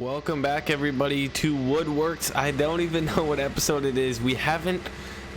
Welcome back, everybody, to Woodworks. I don't even know what episode it is. We haven't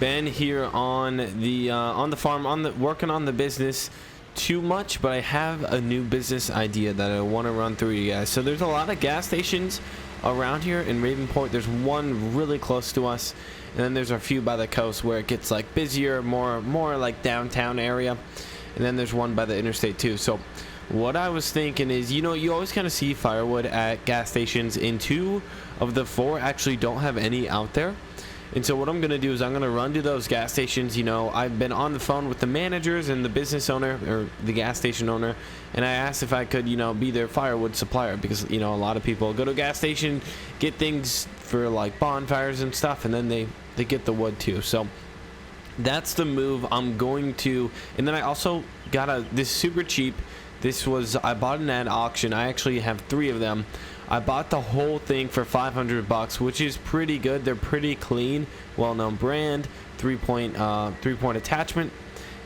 been here on the farm, working on the business too much, but I have a new business idea that I want to run through you guys. So there's a lot of gas stations around here in Ravenport. There's one really close to us, and then there's a few by the coast where it gets like busier, more like downtown area, and then there's one by the interstate too. So what I was thinking is, you always kind of see Firewood at gas stations, and 2 of the 4 actually don't have any out there. And so what I'm going to do is I'm going to run to those gas stations. I've been on the phone with the managers and the business owner, or the gas station owner, and I asked if I could, be their firewood supplier, because, a lot of people go to a gas station, get things for like bonfires and stuff, and then they get the wood too. So that's the move I'm going to. And then I also got this super cheap. I bought it at auction. I actually have 3 of them. I bought the whole thing for $500, which is pretty good. They're pretty clean, well-known brand, 3-point attachment.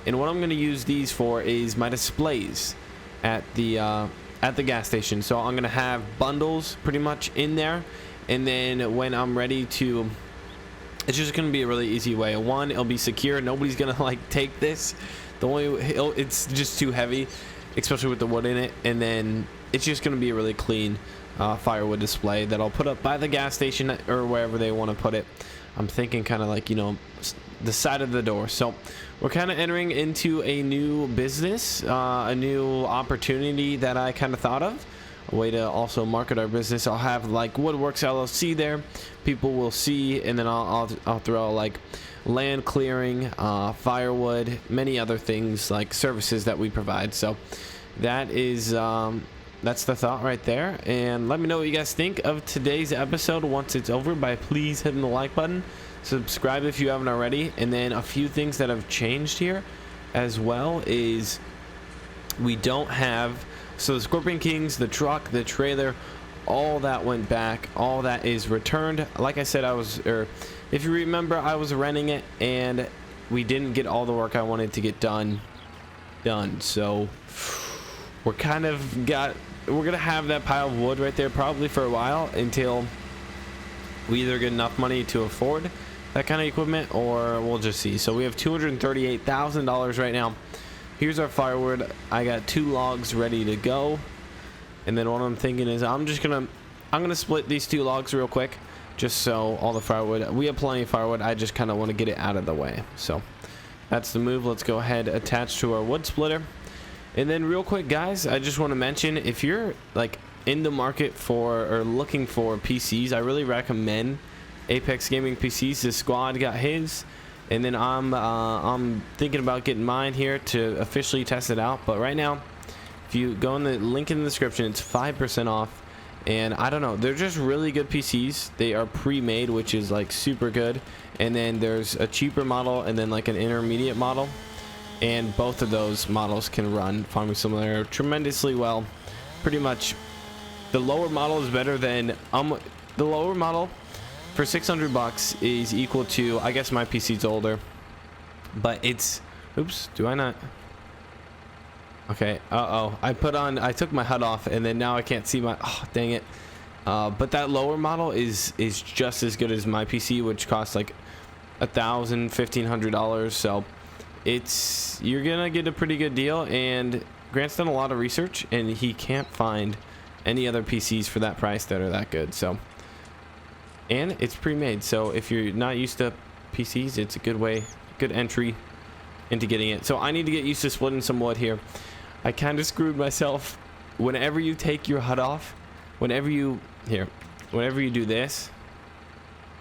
And what I'm going to use these for is my displays at the gas station. So I'm going to have bundles pretty much in there, and then when I'm ready to, it's just going to be a really easy way. One, it'll be secure. Nobody's going to like take this. It's just too heavy, especially with the wood in it. And then it's just going to be a really clean firewood display that I'll put up by the gas station or wherever they want to put it. I'm thinking kind of like, the side of the door. So we're kind of entering into a new business, a new opportunity that I kind of thought of, a way to also market our business. I'll have like Woodworks LLC there, people will see, and then I'll throw like land clearing, firewood, many other things like services that we provide. So that is that's the thought right there. And let me know what you guys think of today's episode once it's over by please hitting the like button, subscribe if you haven't already. And then a few things that have changed here as well is we don't have, so the Scorpion Kings, the truck, the trailer, all that went back, all that is returned. Like I said, if you remember, I was renting it and we didn't get all the work I wanted to get done. So we're gonna have that pile of wood right there probably for a while, until we either get enough money to afford that kind of equipment, or we'll just see. So we have $238,000 right now. Here's our firewood. I got 2 logs ready to go, and then what I'm thinking is I'm gonna split these 2 logs real quick, just so all the firewood, we have plenty of firewood. I just kind of want to get it out of the way. So that's the move. Let's go ahead, attach to our wood splitter. And then real quick, guys, I just want to mention, if you're like in the market for or looking for PCs, I really recommend Apex Gaming PCs. The squad got his, and then I'm thinking about getting mine here to officially test it out. But right now, if you go in the link in the description, it's 5% off. And I don't know, they're just really good PCs. They are pre-made, which is like super good. And then there's a cheaper model and then like an intermediate model, and both of those models can run Farming Simulator tremendously well. Pretty much the lower model is better than the lower model for $600 is equal to, I guess my PC's older, but it's, oops, do I not? Okay, I took my HUD off, and then now I can't see my, oh dang it. But that lower model is just as good as my PC, which costs like $1,500. So you're gonna get a pretty good deal. And Grant's done a lot of research, and he can't find any other PCs for that price that are that good. So, and it's pre-made, so if you're not used to PCs, it's a good entry into getting it. So I need to get used to splitting some wood here. I kind of screwed myself. Whenever you take your HUD off, whenever you do this,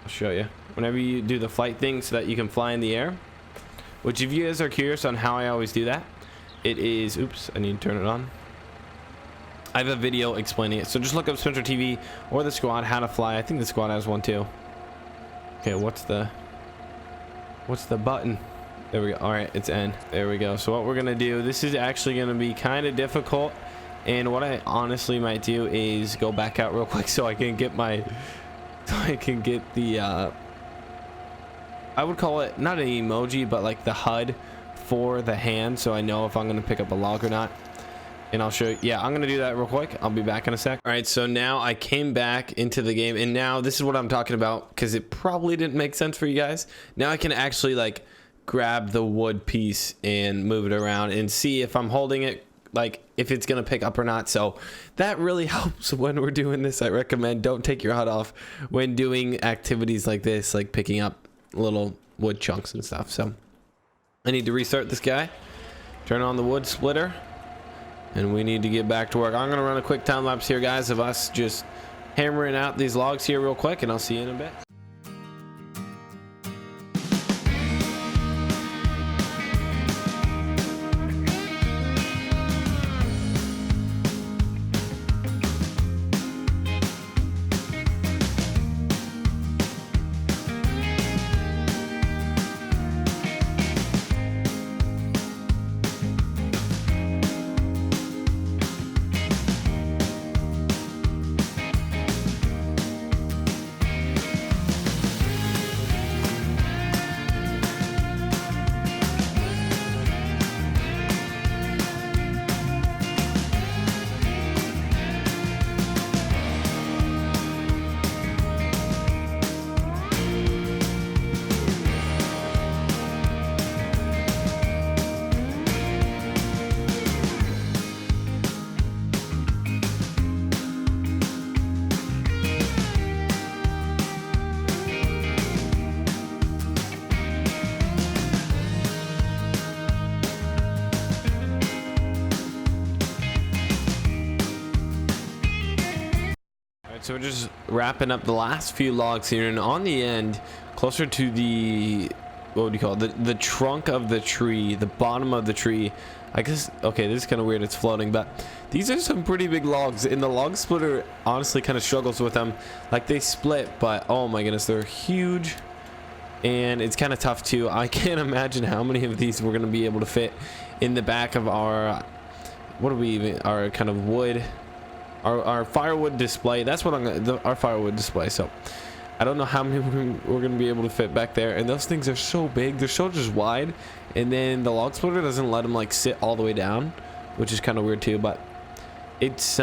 I'll show you. Whenever you do the flight thing so that you can fly in the air, which if you guys are curious on how I always do that, it is, oops, I need to turn it on. I have a video explaining it, so just look up Spencer TV or the squad how to fly. I think the squad has one too. Okay, what's the button? There we go. All right, it's N. There we go. So what we're gonna do, this is actually gonna be kind of difficult, and what I honestly might do is go back out real quick so I can get the I would call it not an emoji, but like the HUD for the hand, so I know if I'm gonna pick up a log or not. and I'll show you. Yeah, I'm gonna do that real quick. I'll be back in a sec. All right, so now I came back into the game, and now this is what I'm talking about, because it probably didn't make sense for you guys. Now I can actually like grab the wood piece and move it around and see if I'm holding it, like if it's gonna pick up or not. So that really helps when we're doing this. I recommend don't take your HUD off when doing activities like this, like picking up little wood chunks and stuff. So I need to restart this guy, turn on the wood splitter, and we need to get back to work. I'm gonna run a quick time lapse here, guys, of us just hammering out these logs here real quick, and I'll see you in a bit. So we're just wrapping up the last few logs here, and on the end, closer to the, what would you call it, the trunk of the tree, the bottom of the tree, I guess. Okay, this is kind of weird, it's floating, but these are some pretty big logs, and the log splitter honestly kind of struggles with them. Like, they split, but oh my goodness, they're huge, and it's kind of tough too. I can't imagine how many of these we're going to be able to fit in the back of our, what do we even, our kind of wood, our firewood display. That's what I'm gonna, our firewood display. So I don't know how many we're gonna be able to fit back there, and those things are so big, they're so just wide, and then the log splitter doesn't let them like sit all the way down, which is kind of weird too. But it's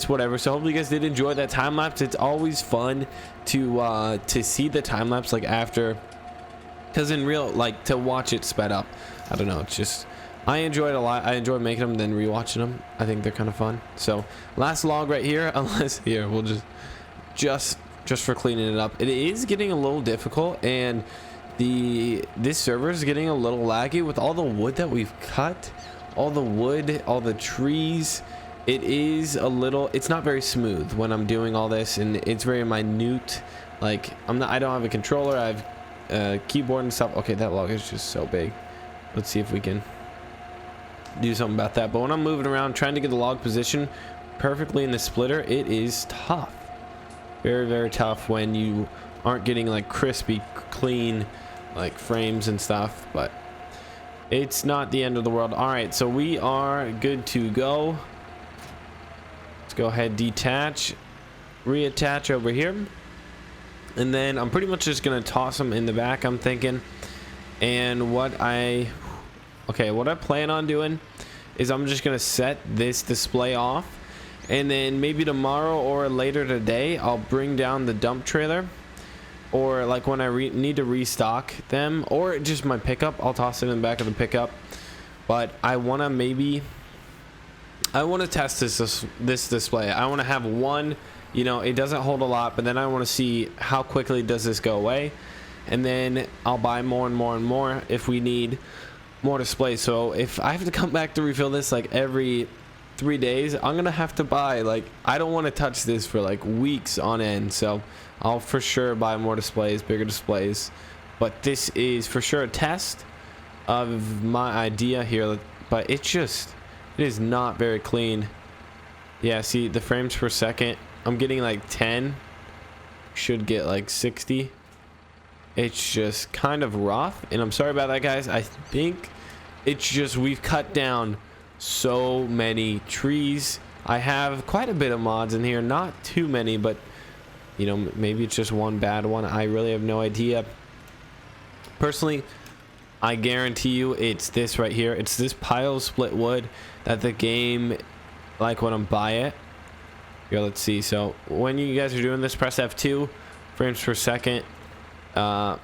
whatever. So hopefully you guys did enjoy that time lapse. It's always fun to see the time lapse like after, because in real, like, to watch it sped up, I don't know, it's just, I enjoy it a lot. I enjoy making them, then rewatching them. I think they're kind of fun. So last log right here, unless here we'll just for cleaning it up. It is getting a little difficult, and this server is getting a little laggy with all the wood that we've cut, all the wood, all the trees. It is a little, it's not very smooth when I'm doing all this, and it's very minute. Like, I don't have a controller, I have a keyboard and stuff. Okay, that log is just so big. Let's see if we can do something about that. But when I'm moving around trying to get the log position perfectly in the splitter, it is tough. Very, very tough when you aren't getting like crispy, clean like frames and stuff. But it's not the end of the world. All right, so we are good to go. Let's go ahead, detach, reattach over here, and then I'm pretty much just gonna toss them in the back, I'm thinking. And what I plan on doing is I'm just gonna set this display off, and then maybe tomorrow or later today I'll bring down the dump trailer, or like when I need to restock them, or just my pickup, I'll toss it in the back of the pickup. But I want to test this display. I want to have one, you know, it doesn't hold a lot, but then I want to see how quickly does this go away, and then I'll buy more and more and more if we need more displays. So if I have to come back to refill this like every 3 days, I'm gonna have to buy, like, I don't want to touch this for like weeks on end. So I'll for sure buy more displays, bigger displays. But this is for sure a test of my idea here, but it is not very clean. Yeah, see the frames per second, I'm getting like 10, should get like 60. It's just kind of rough, and I'm sorry about that, guys. I think it's just we've cut down so many trees. I have quite a bit of mods in here, not too many, but you know, maybe it's just one bad one. I really have no idea. Personally, I guarantee you it's this right here. It's this pile of split wood that the game like when I'm by it. Here, let's see. So when you guys are doing this, press F2, frames per second. I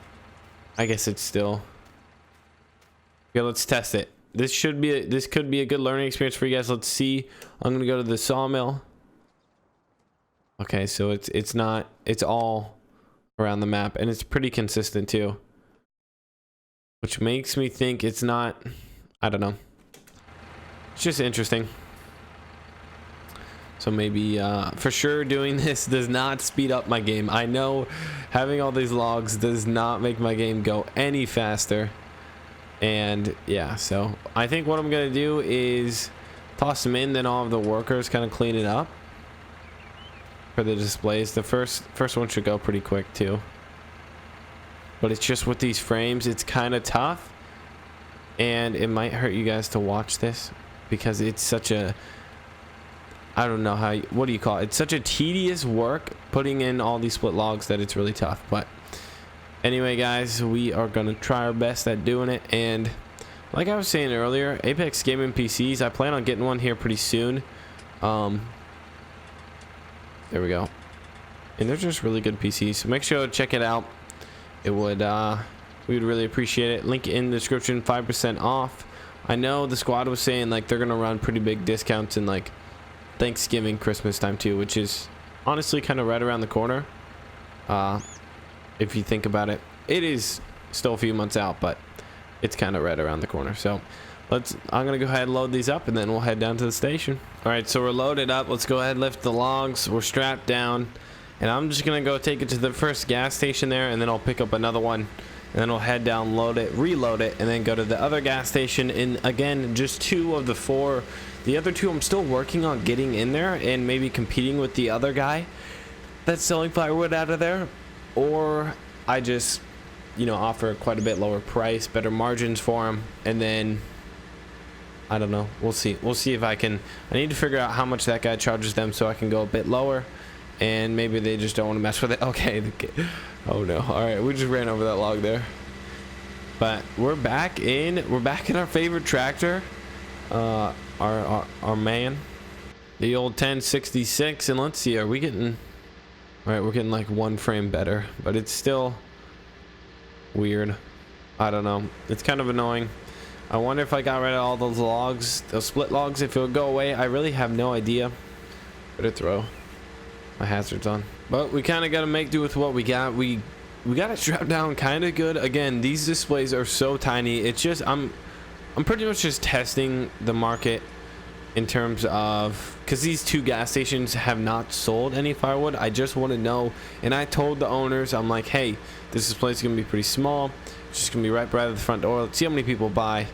guess it's still. Okay, let's test it. This could be a good learning experience for you guys. Let's see. I'm gonna go to the sawmill. Okay, so it's all around the map, and it's pretty consistent too, which makes me think it's not. I don't know. It's just interesting. So maybe for sure doing this does not speed up my game. I know having all these logs does not make my game go any faster. And yeah, so I think what I'm gonna do is toss them in, then all of the workers kind of clean it up for the displays. The first one should go pretty quick too, but it's just with these frames, it's kind of tough, and it might hurt you guys to watch this because it's such a, I don't know how, what do you call it? It's such a tedious work putting in all these split logs that it's really tough. But anyway, guys, we are going to try our best at doing it. And like I was saying earlier, Apex Gaming PCs, I plan on getting one here pretty soon. There we go. And they're just really good PCs. So make sure to check it out. It would, we would really appreciate it. Link in the description, 5% off. I know the squad was saying like they're going to run pretty big discounts in like Thanksgiving, Christmas time too, which is honestly kind of right around the corner. If you think about it, it is still a few months out, but it's kind of right around the corner. So I'm gonna go ahead and load these up, and then we'll head down to the station. All right, so we're loaded up. Let's go ahead and lift the logs. We're strapped down, and I'm just gonna go take it to the first gas station there, and then I'll pick up another one, and then we'll head down, load it, reload it, and then go to the other gas station. And again, just 2 of the 4. The other 2 I'm still working on getting in there and maybe competing with the other guy that's selling firewood out of there, or I just, you know, offer quite a bit lower price, better margins for him, and then I don't know, we'll see if I need to figure out how much that guy charges them so I can go a bit lower, and maybe they just don't want to mess with it. Okay, oh no. All right, we just ran over that log there, but we're back in our favorite tractor, our man, the old 1066. And let's see, are we getting, all right, we're getting like 1 frame better, but it's still weird. I don't know, it's kind of annoying. I wonder if I got rid of all those logs, those split logs, if it would go away. I really have no idea. Better throw my hazards on, but we kind of got to make do with what we got. We got it strapped down kind of good. Again, these displays are so tiny. It's just I'm pretty much just testing the market in terms of, because these 2 gas stations have not sold any firewood. I just want to know, and I told the owners, I'm like, hey, this display is gonna be pretty small. It's just gonna be right by the front door. Let's see how many people buy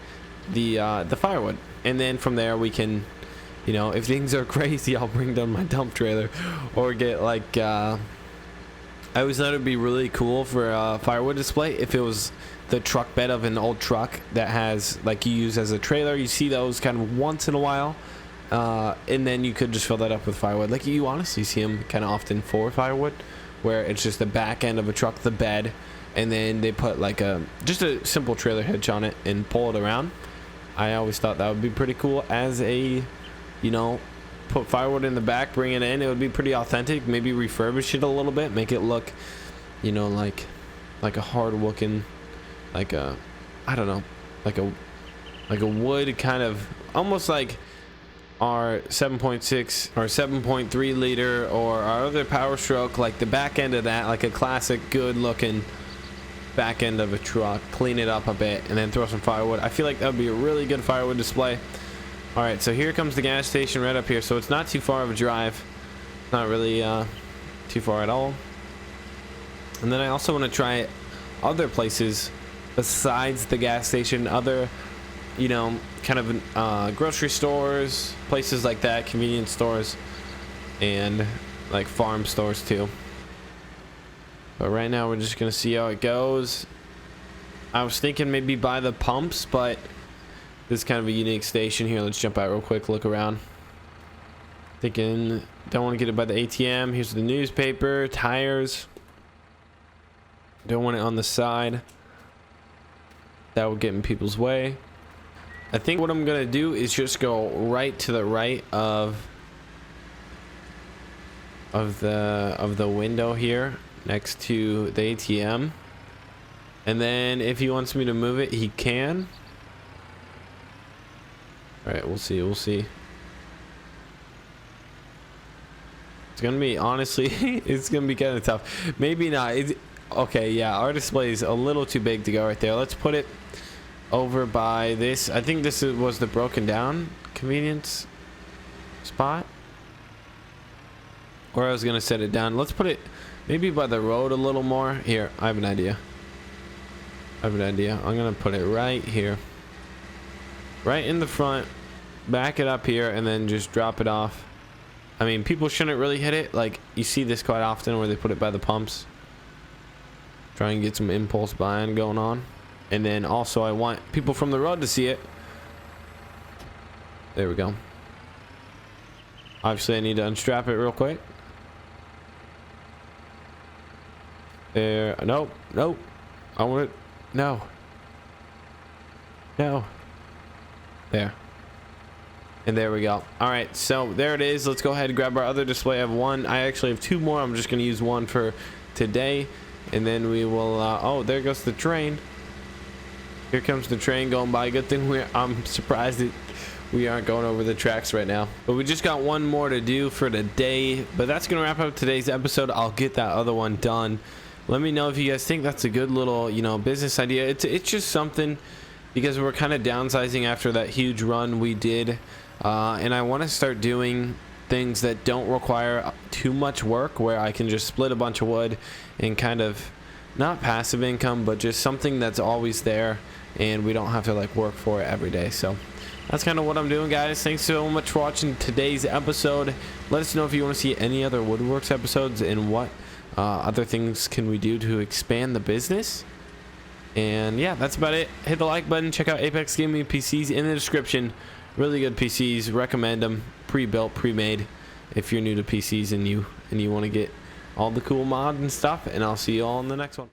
the firewood, and then from there we can, you know, if things are crazy, I'll bring down my dump trailer, or get like I always thought it'd be really cool for a firewood display if it was the truck bed of an old truck that has, like, you use as a trailer. You see those kind of once in a while, and then you could just fill that up with firewood. Like, you honestly see them kind of often for firewood, where it's just the back end of a truck, the bed, and then they put like just a simple trailer hitch on it and pull it around. I always thought that would be pretty cool as a, you know, put firewood in the back, bring it in. It would be pretty authentic. Maybe refurbish it a little bit, make it look, you know, like a hard looking, like a, I don't know, like a wood kind of, almost like our 7.6 or 7.3 liter or our other Power Stroke, like the back end of that, like a classic good looking back end of a truck. Clean it up a bit and then throw some firewood. I feel like that would be a really good firewood display. All right, so here comes the gas station right up here, so it's not too far of a drive, not really too far at all. And then I also want to try other places besides the gas station, other, you know, kind of grocery stores, places like that, convenience stores, and like farm stores too. But right now we're just gonna see how it goes. I was thinking maybe buy the pumps, but this is kind of a unique station here. Let's jump out real quick, look around. Thinking, don't want to get it by the ATM. Here's the newspaper, tires. Don't want it on the side. That would get in people's way. I think what I'm gonna do is just go right to the right of the window here next to the ATM, and then if he wants me to move it, he can. All right, we'll see. It's gonna be, honestly, it's gonna be kind of tough. Maybe not. Okay, yeah, our display is a little too big to go right there. Let's put it over by this. I think this was the broken down convenience spot, or I was gonna set it down. Let's put it maybe by the road a little more. Here, I have an idea. I'm gonna put it right here, right in the front, back it up here, and then just drop it off. I mean, people shouldn't really hit it. Like, you see this quite often where they put it by the pumps, try and get some impulse buying going on. And then also I want people from the road to see it. There we go. Obviously I need to unstrap it real quick. There. Nope. I want it. No. There. And there we go. All right, so there it is. Let's go ahead and grab our other display. I have one. I actually have two more. I'm just going to use one for today, and then we will oh, there goes the train. Here comes the train going by. Good thing I'm surprised that we aren't going over the tracks right now. But we just got one more to do for today. But that's going to wrap up today's episode. I'll get that other one done. Let me know if you guys think that's a good little, you know, business idea. It's just something, because we're kind of downsizing after that huge run we did. And I want to start doing things that don't require too much work, where I can just split a bunch of wood and kind of, not passive income, but just something that's always there and we don't have to like work for it every day. So that's kind of what I'm doing, guys. Thanks so much for watching today's episode. Let us know if you want to see any other Woodworks episodes, and what other things can we do to expand the business. And yeah, that's about it. Hit the like button. Check out Apex Gaming PCs in the description. Really good PCs. Recommend them. Pre-built, pre-made. If you're new to PCs and you want to get all the cool mods and stuff. And I'll see you all in the next one.